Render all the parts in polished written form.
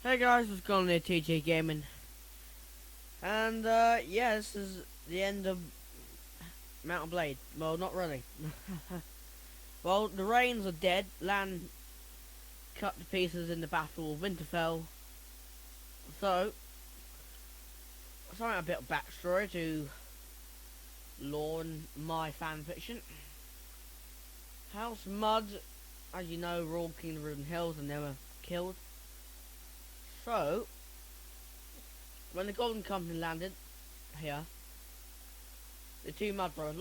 Hey guys, what's going on there, TJ Gaming? And yeah, this is the end of Mountain Blade. Well, not really. Well, the Reynes are dead. Lann cut to pieces in the Battle of Winterfell. So, something a bit of backstory to lore and my fanfiction. House Mud, as you know, ruled King of the Riven Hills and they were killed. So, when the Golden Company landed here, the two Mud brothers,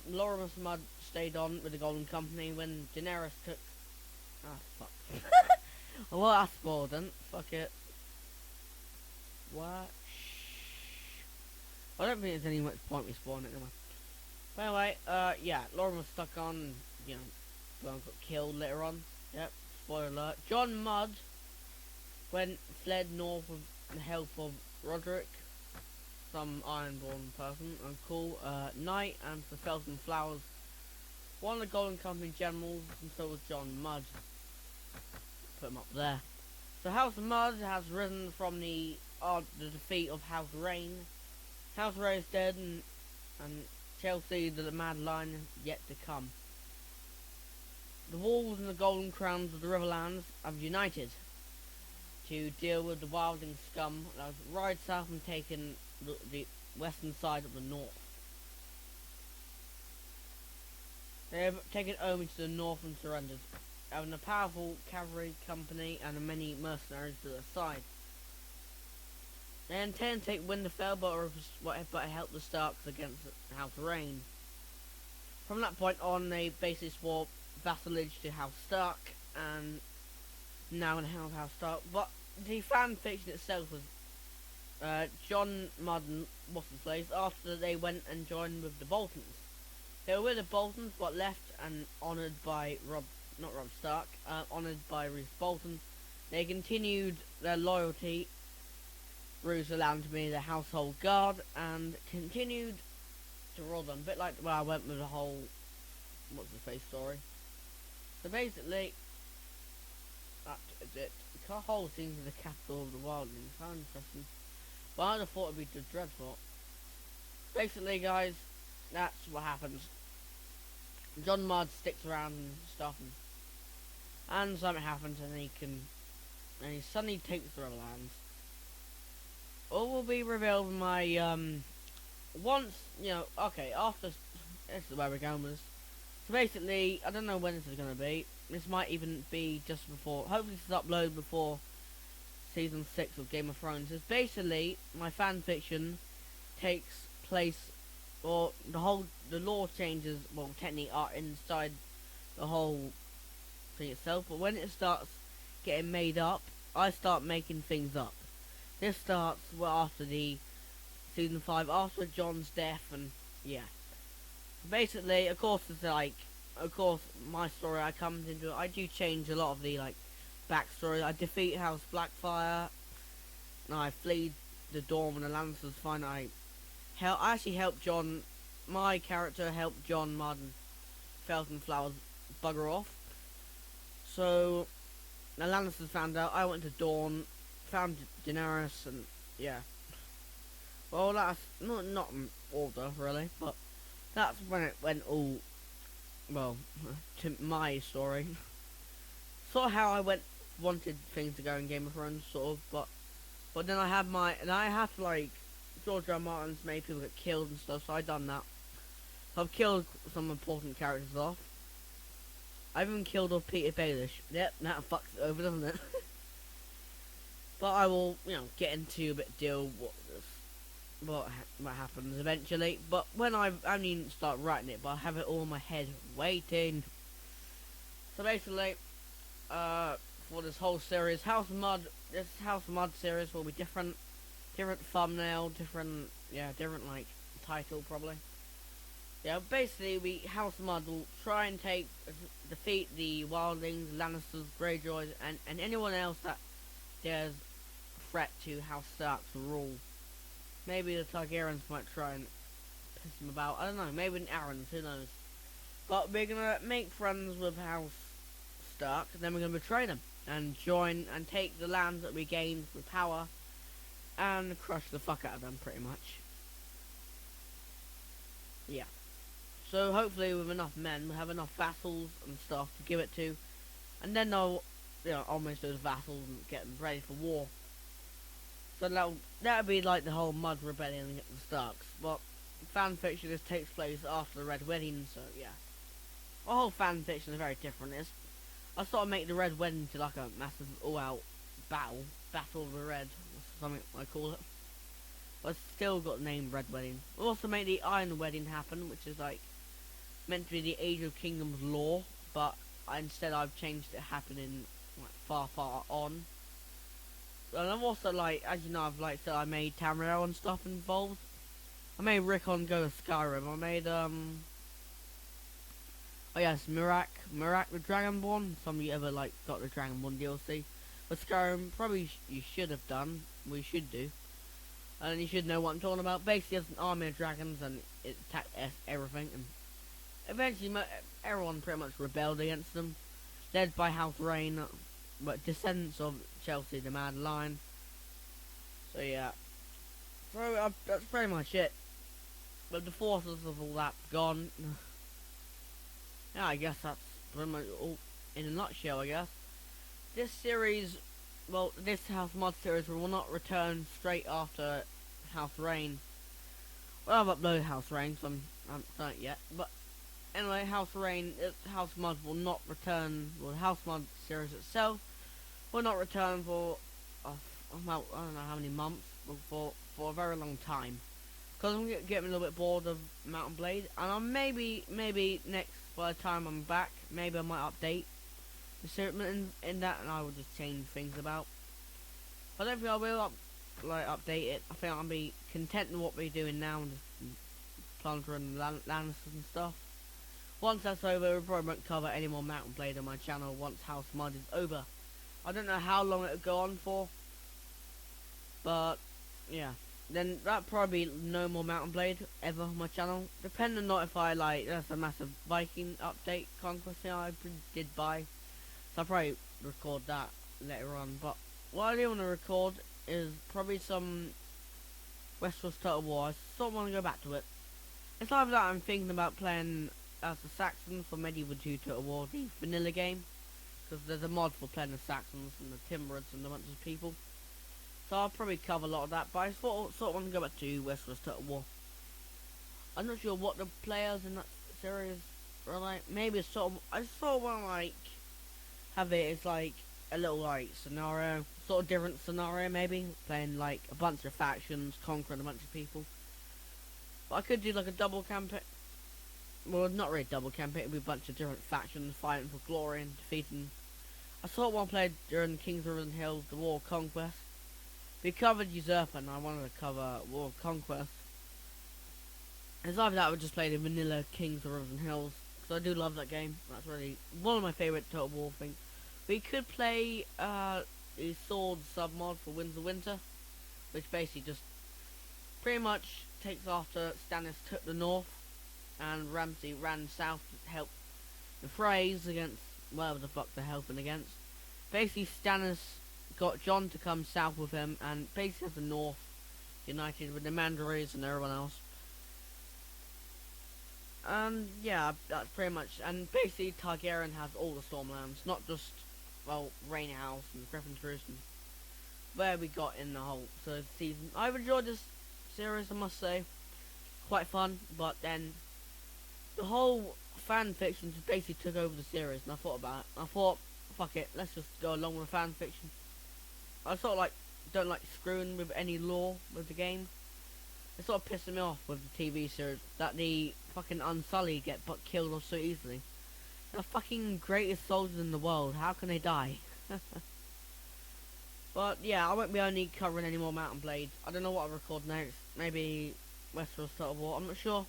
Loramus Mud stayed on with the Golden Company when Daenerys took... Ah, fuck. Well, I spoiled then. Fuck it. What? I don't think there's any much point me spoiling it anymore. But anyway, yeah, Loramus stuck on, you know, got killed later on. Yep, spoiler alert. John Mudd fled north with the help of Roderick, some Ironborn person, and cool Knight, and the Felton Flowers, one of the Golden Company generals, and so was John Mudd. Put him up there. So House Mudd has risen from the defeat of House Reyne. House Reyne is dead, and Chelsea, the Mad Lion, yet to come. The Wolves and the Golden Crowns of the Riverlands have united to deal with the wilding scum that has ride south and taken the western side of the north. They have taken Omi to the north and surrendered, having a powerful cavalry company and many mercenaries to their side. They intend to take Winterfell, but help the Starks against House Reyne. From that point on, they basically swore vassalage to House Stark, and now in House Stark. But the fan fiction itself was John Madden, what's his place, after they went and joined with the Boltons. They were with the Boltons, but left and honoured by honoured by Roose Bolton. They continued their loyalty, Roose allowed to be their household guard, and continued to rule them. A bit like, well, I went with the whole, what's his face story. So basically, that is it. Carhole seems to be the capital of the wildlings. How interesting. But I would have thought it would be the Dreadfort. Basically, guys, that's what happens. John Mudd sticks around and stuff, and something happens, and he suddenly takes the Riverlands. All will be revealed in my, once, okay, after, this is where we're going with this. So basically, I don't know when this is going to be. This might even be just before, hopefully this is uploaded before Season 6 of Game of Thrones. It's basically, my fanfiction takes place, or the lore changes, well, technically are inside the whole thing itself, but when it starts getting made up, I start making things up. This starts after the Season 5, after Jon's death, and yeah. Basically, of course, it's like, my story, I do change a lot of the, like, backstory. I defeat House Blackfire, and I flee the Dawn when the Lannisters find I actually helped John, my character helped John Mudd and Felton Flowers bugger off. So, the Lannisters found out, I went to Dawn, found Daenerys, and yeah. Well, that's not in order, really, but that's when it went all, well, to my story. Sort of how I wanted things to go in Game of Thrones, sort of, but then I have to, like, George R. R. Martin's made people get killed and stuff, so I done that. So I've killed some important characters off. I've even killed off Peter Baelish. Yep, that fucks it over, doesn't it? But I will, get into a bit of deal what happens eventually. But when I only start writing it, but I have it all in my head waiting. So basically, for this whole series, this House Mud series will be different thumbnail, different like title probably. Yeah, basically House Mud will try and defeat the Wildlings, Lannisters, Greyjoys, and anyone else that dares threat to House Stark's rule. Maybe the Targaryens might try and piss them about. I don't know. Maybe an Arryns, who knows? But we're gonna make friends with House Stark, and then we're gonna betray them. and join and take the lands that we gained with power and crush the fuck out of them, pretty much. Yeah. So hopefully with enough men, we'll have enough vassals and stuff to give it to, and then they'll, almost those vassals and get them ready for war. So that'll be like the whole Mud Rebellion against the Starks. But fan fiction, this takes place after the Red Wedding, so yeah. The whole fan fiction is very different. I sort of make the Red Wedding to like a massive all-out battle of the Red, or something I call it. But I still got the name Red Wedding. We also made the Iron Wedding happen, which is like meant to be the Age of Kingdoms lore, but instead I've changed it happening like far on. And I've also like, as you know, said I made Tamriel and stuff involved. I made Rickon go to Skyrim. I made oh yes, Mirak the Dragonborn. Some of you ever like got the Dragonborn DLC. But Skyrim, probably you should have done. We should do. And you should know what I'm talking about. Basically, it's an army of dragons and it attacked everything. And eventually, everyone pretty much rebelled against them. Led by House Reyne, but descendants of Chelsea the Mad Lion. So yeah. So that's pretty much it. But the forces of all that gone. Yeah, I guess that's pretty much all in a nutshell, I guess. This series, well, this House Mod series will not return straight after House Reyne. Well, I've uploaded House Reyne, so I haven't done it yet. But anyway, House Reyne, House Mod will not return. Well, the House Mod series itself will not return for about, I don't know how many months, but for a very long time. Because I'm getting a little bit bored of Mount & Blade, and I'm maybe next, by the time I'm back, maybe I might update the series in that, and I will just change things about. I don't think I will update it. I think I'll be content with what we're doing now and just plundering Lannisters and stuff. Once that's over, we probably won't cover any more Mount & Blade on my channel once House Mod is over. I don't know how long it'll go on for, but yeah. Then that'll probably be no more Mount & Blade ever on my channel. Depending on if I that's a massive Viking update conquest thing I did buy. So I'll probably record that later on. But what I do want to record is probably some Westeros Total War. I sort of want to go back to it. It's either that I'm thinking about playing as the Saxons for Medieval 2 Total War, the vanilla game. Because there's a mod for playing the Saxons and the Timurids and a bunch of people. So I'll probably cover a lot of that, but I sort of want to go back to Westeros Total War. I'm not sure what the players in that series are like. Maybe it's I sort of want to like have it as like a little like scenario, sort of different scenario maybe, playing like a bunch of factions, conquering a bunch of people. But I could do like a double campaign. Well, not really double campaign. It'd be a bunch of different factions fighting for glory and defeating. I sort of want to play during Kings of Risen Hills, the War of Conquest. We covered Usurper and I wanted to cover War of Conquest. It's either that or just play the vanilla Kings of Risen Hills, because I do love that game. That's really one of my favourite Total War things. We could play the Sword sub-mod for Winds of Winter, which basically just pretty much takes after Stannis took the north and Ramsay ran south to help the Freys against whatever the fuck they're helping against. Basically Stannis got Jon to come south with him, and basically has the north united with the Mandarins and everyone else. And yeah, that's pretty much. And basically Targaryen has all the Stormlands, not just, well, Rain House and Griffin's Roost and where we got in the whole season. I've enjoyed this series, I must say. Quite fun, but then the whole fan fiction just basically took over the series, and I thought about it. I thought, fuck it, let's just go along with fan fiction. I sort of like don't like screwing with any lore with the game. It sort of pisses me off with the TV series that the fucking Unsullied get killed off so easily. They're the fucking greatest soldiers in the world. How can they die? But yeah, I won't be only covering any more Mount & Blade. I don't know what I'll record next. Maybe Westeros Total War. I'm not sure.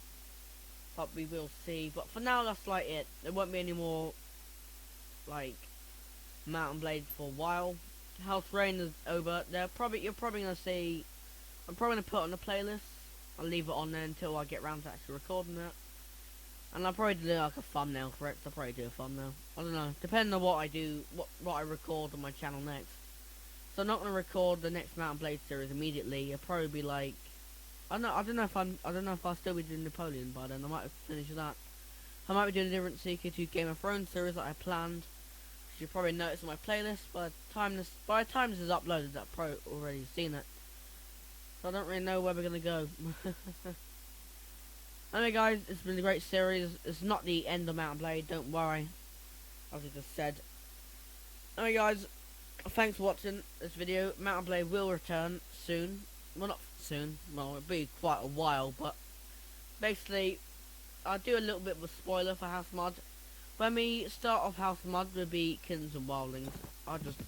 But we will see. But for now, that's like it. There won't be any more like Mount & Blade for a while. House Reyne is over. You're probably gonna see. I'm probably gonna put it on the playlist. I'll leave it on there until I get around to actually recording it. And I'll probably do like a thumbnail for it. I'll probably do a thumbnail. I don't know. Depending on what I do, what I record on my channel next. So I'm not gonna record the next Mountain Blade series immediately. It'll probably be like, I don't know if I'll still be doing Napoleon by then. I might have finished that. I might be doing a different CK2 Game of Thrones series that I planned. You probably notice on my playlist by the time this is uploaded, I've probably already seen it. So I don't really know where we're gonna go. Anyway, guys, it's been a great series. It's not the end of Mountain Blade. Don't worry, as I just said. Anyway, guys, thanks for watching this video. Mountain Blade will return soon. Well, not soon. Well, it'll be quite a while, but basically, I'll do a little bit of a spoiler for House Mod. When we start off House Mod, we'll be Kittens and Wildlings. I'll just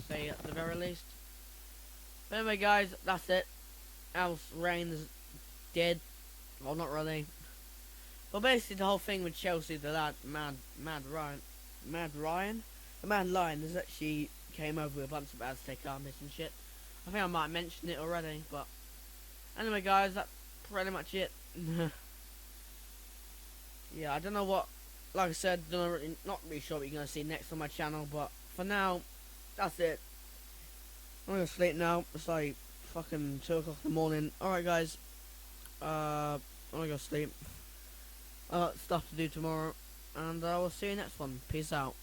say at the very least. But anyway, guys, that's it. Reyne is dead. Well, not really. But basically, the whole thing with Chelsea, the Mad Lion, is actually came over with a bunch of Aztec armies and shit. I think I might mention it already, but anyway, guys, that's pretty much it. Yeah, I don't know what. Like I said, not really sure what you're gonna see next on my channel, but for now, that's it. I'm gonna sleep now. It's like fucking 2 o'clock in the morning. Alright, guys. I'm gonna go sleep. I got stuff to do tomorrow, and I will see you next one. Peace out.